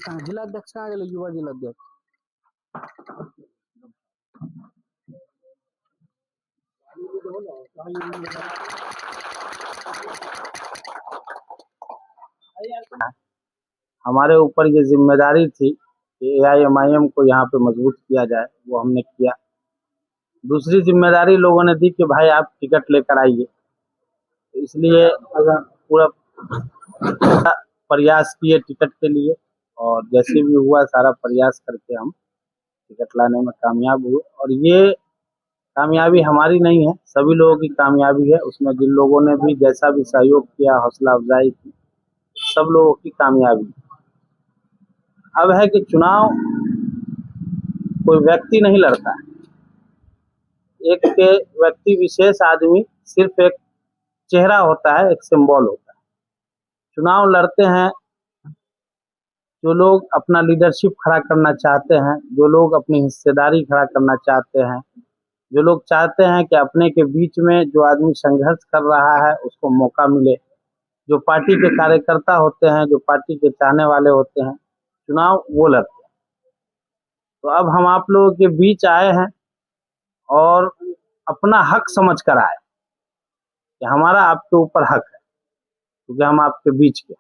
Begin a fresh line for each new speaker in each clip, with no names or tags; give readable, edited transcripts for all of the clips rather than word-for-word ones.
जिलाध्यक्ष कहाँ गेल? युवा जिलाध्यक्ष हमारे ऊपर ये जिम्मेदारी थी कि AIMIM को यहाँ पे मजबूत किया जाए, वो हमने किया। दूसरी जिम्मेदारी लोगों ने दी कि भाई आप टिकट लेकर आइए, इसलिए पूरा प्रयास किए टिकट के लिए, और जैसे भी हुआ सारा प्रयास करके हम टिकट लाने में कामयाब हुए। और ये कामयाबी हमारी नहीं है, सभी लोगों की कामयाबी है। उसमें जिन लोगों ने भी जैसा भी सहयोग किया, हौसला अफजाई की, सब लोगों की कामयाबी। अब है कि चुनाव कोई व्यक्ति नहीं लड़ता है, एक व्यक्ति विशेष आदमी सिर्फ एक चेहरा होता है, एक सिंबल होता है। चुनाव लड़ते हैं जो लोग अपना लीडरशिप खड़ा करना चाहते हैं, जो लोग अपनी हिस्सेदारी खड़ा करना चाहते हैं, जो लोग चाहते हैं कि अपने के बीच में जो आदमी संघर्ष कर रहा है उसको मौका मिले, जो पार्टी के कार्यकर्ता होते हैं, जो पार्टी के चाहने वाले होते हैं, चुनाव वो लड़ते हैं। तो अब हम आप लोगों के बीच आए हैं और अपना हक समझ कर आए कि हमारा आपके ऊपर हक है, क्योंकि हम आपके बीच के।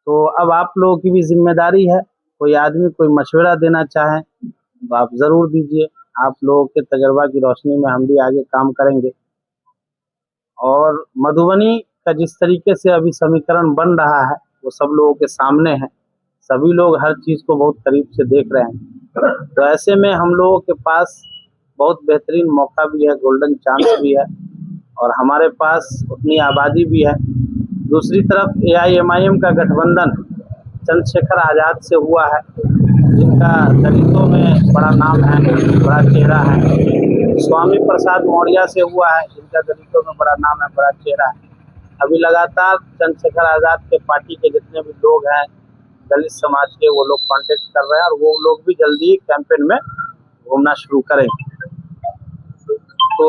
तो अब आप लोगों की भी जिम्मेदारी है, कोई आदमी कोई मशवरा देना चाहे तो आप ज़रूर दीजिए। आप लोगों के तजर्बा की रोशनी में हम भी आगे काम करेंगे। और मधुबनी का जिस तरीके से अभी समीकरण बन रहा है वो सब लोगों के सामने है, सभी लोग हर चीज़ को बहुत करीब से देख रहे हैं। तो ऐसे में हम लोगों के पास बहुत बेहतरीन मौका भी है, गोल्डन चांस भी है, और हमारे पास उतनी आबादी भी है। दूसरी तरफ AIMIM का गठबंधन चंद्रशेखर आज़ाद से हुआ है, जिनका दलितों में बड़ा नाम है, बड़ा चेहरा है। स्वामी प्रसाद मौर्य से हुआ है, जिनका दलितों में बड़ा नाम है, बड़ा चेहरा है। अभी लगातार चंद्रशेखर आज़ाद के पार्टी के जितने भी लोग हैं दलित समाज के, वो लोग कांटेक्ट कर रहे हैं, और वो लोग भी जल्दी कैंपेन में घूमना शुरू करेंगे। तो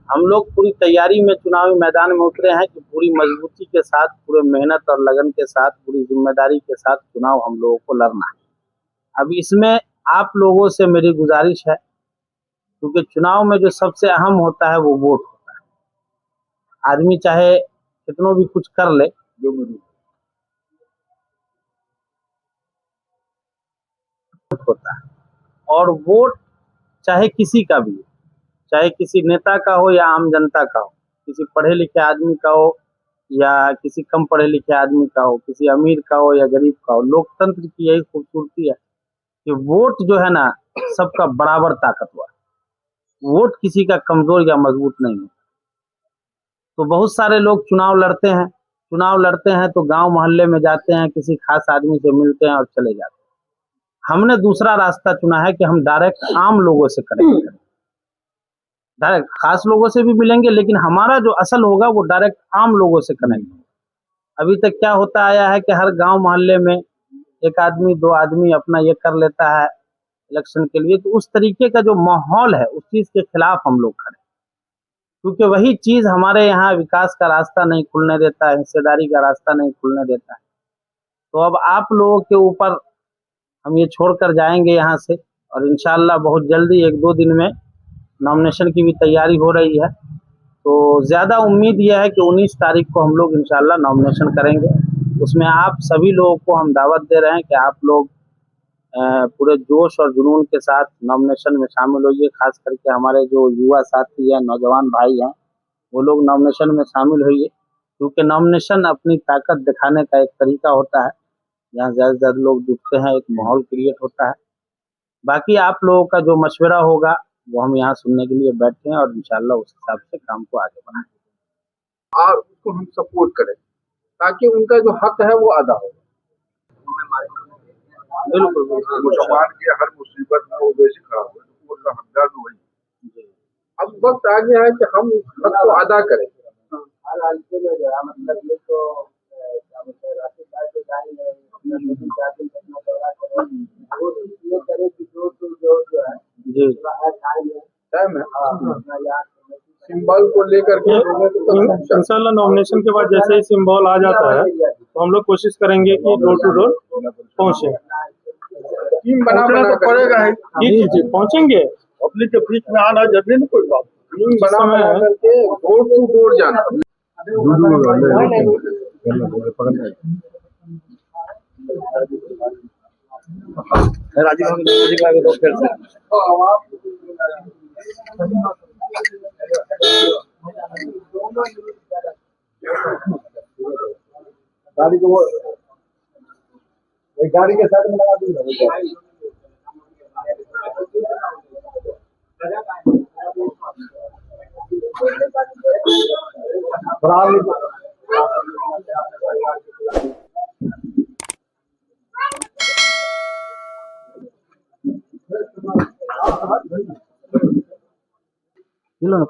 हम लोग पूरी तैयारी में चुनावी मैदान में उतरे हैं कि पूरी मजबूती के साथ, पूरे मेहनत और लगन के साथ, पूरी जिम्मेदारी के साथ चुनाव हम लोगों को लड़ना है। अब इसमें आप लोगों से मेरी गुजारिश है, क्योंकि चुनाव में जो सबसे अहम होता है वो वोट होता है। आदमी चाहे कितनों भी कुछ कर ले, जो होता है, और वोट चाहे किसी का भी हो, चाहे किसी नेता का हो या आम जनता का हो, किसी पढ़े लिखे आदमी का हो या किसी कम पढ़े लिखे आदमी का हो, किसी अमीर का हो या गरीब का हो। लोकतंत्र की यही खूबसूरती है कि वोट जो है ना सबका बराबर ताकतवर है, वोट किसी का कमजोर या मजबूत नहीं है। तो बहुत सारे लोग चुनाव लड़ते हैं तो गांव मोहल्ले में जाते हैं, किसी खास आदमी से मिलते हैं और चले जाते हैं। हमने दूसरा रास्ता चुना है कि हम डायरेक्ट आम लोगों से कनेक्ट करें, डायरेक्ट खास लोगों से भी मिलेंगे, लेकिन हमारा जो असल होगा वो डायरेक्ट आम लोगों से कनेक्ट होगा। अभी तक क्या होता आया है कि हर गांव मोहल्ले में एक आदमी दो आदमी अपना ये कर लेता है इलेक्शन के लिए, तो उस तरीके का जो माहौल है उस चीज के खिलाफ हम लोग खड़े, क्योंकि वही चीज हमारे यहाँ विकास का रास्ता नहीं खुलने देता है, हिस्सेदारी का रास्ता नहीं खुलने देता है। तो अब आप लोगों के ऊपर हम ये छोड़कर जाएंगे यहाँ से, और इंशाल्लाह बहुत जल्दी 1-2 दिन में नॉमिनेशन की भी तैयारी हो रही है। तो ज़्यादा उम्मीद यह है कि 19 तारीख को हम लोग इंशाल्लाह नॉमिनेशन करेंगे। उसमें आप सभी लोगों को हम दावत दे रहे हैं कि आप लोग पूरे जोश और जुनून के साथ नॉमिनेशन में शामिल होइए। खास करके हमारे जो युवा साथी हैं, नौजवान भाई हैं, वो लोग नॉमिनेशन में शामिल होइए, क्योंकि नॉमिनेशन अपनी ताकत दिखाने का एक तरीका होता है, जहाँ ज़्यादा से ज़्यादा लोग जुटते हैं, एक माहौल क्रिएट होता है। बाकी आप लोगों का जो मशवरा होगा वो हम यहाँ सुनने के लिए बैठे हैं, और इंशाल्लाह उस हिसाब से काम को आगे बढ़ाएं
और उसको हम सपोर्ट करें, ताकि उनका जो हक है वो अदा हो।
बिल्कुल
मुसलमान की हर मुसीबत में वो वैसे खड़ा हुआ, तो उसका हकदार भी वही। अब वक्त आ गया है कि हम हक को अदा करें। सिंबल को लेकर के
इंशाल्लाह नॉमिनेशन के बाद जैसे ही सिंबल आ जाता है तो हम लोग कोशिश करेंगे कि डोर टू डोर पहुँचे।
टीम बना
तो पड़ेगा ही,
जी जी पहुँचेंगे।
पब्लिक के बीच में आना जरूरी नहीं कोई बात।
टीम बना करके डोर टू डोर जाना।
राजीव तो फिर से गाड़ी को गाड़ी के साथ में लगा दूंगा।
किलो ना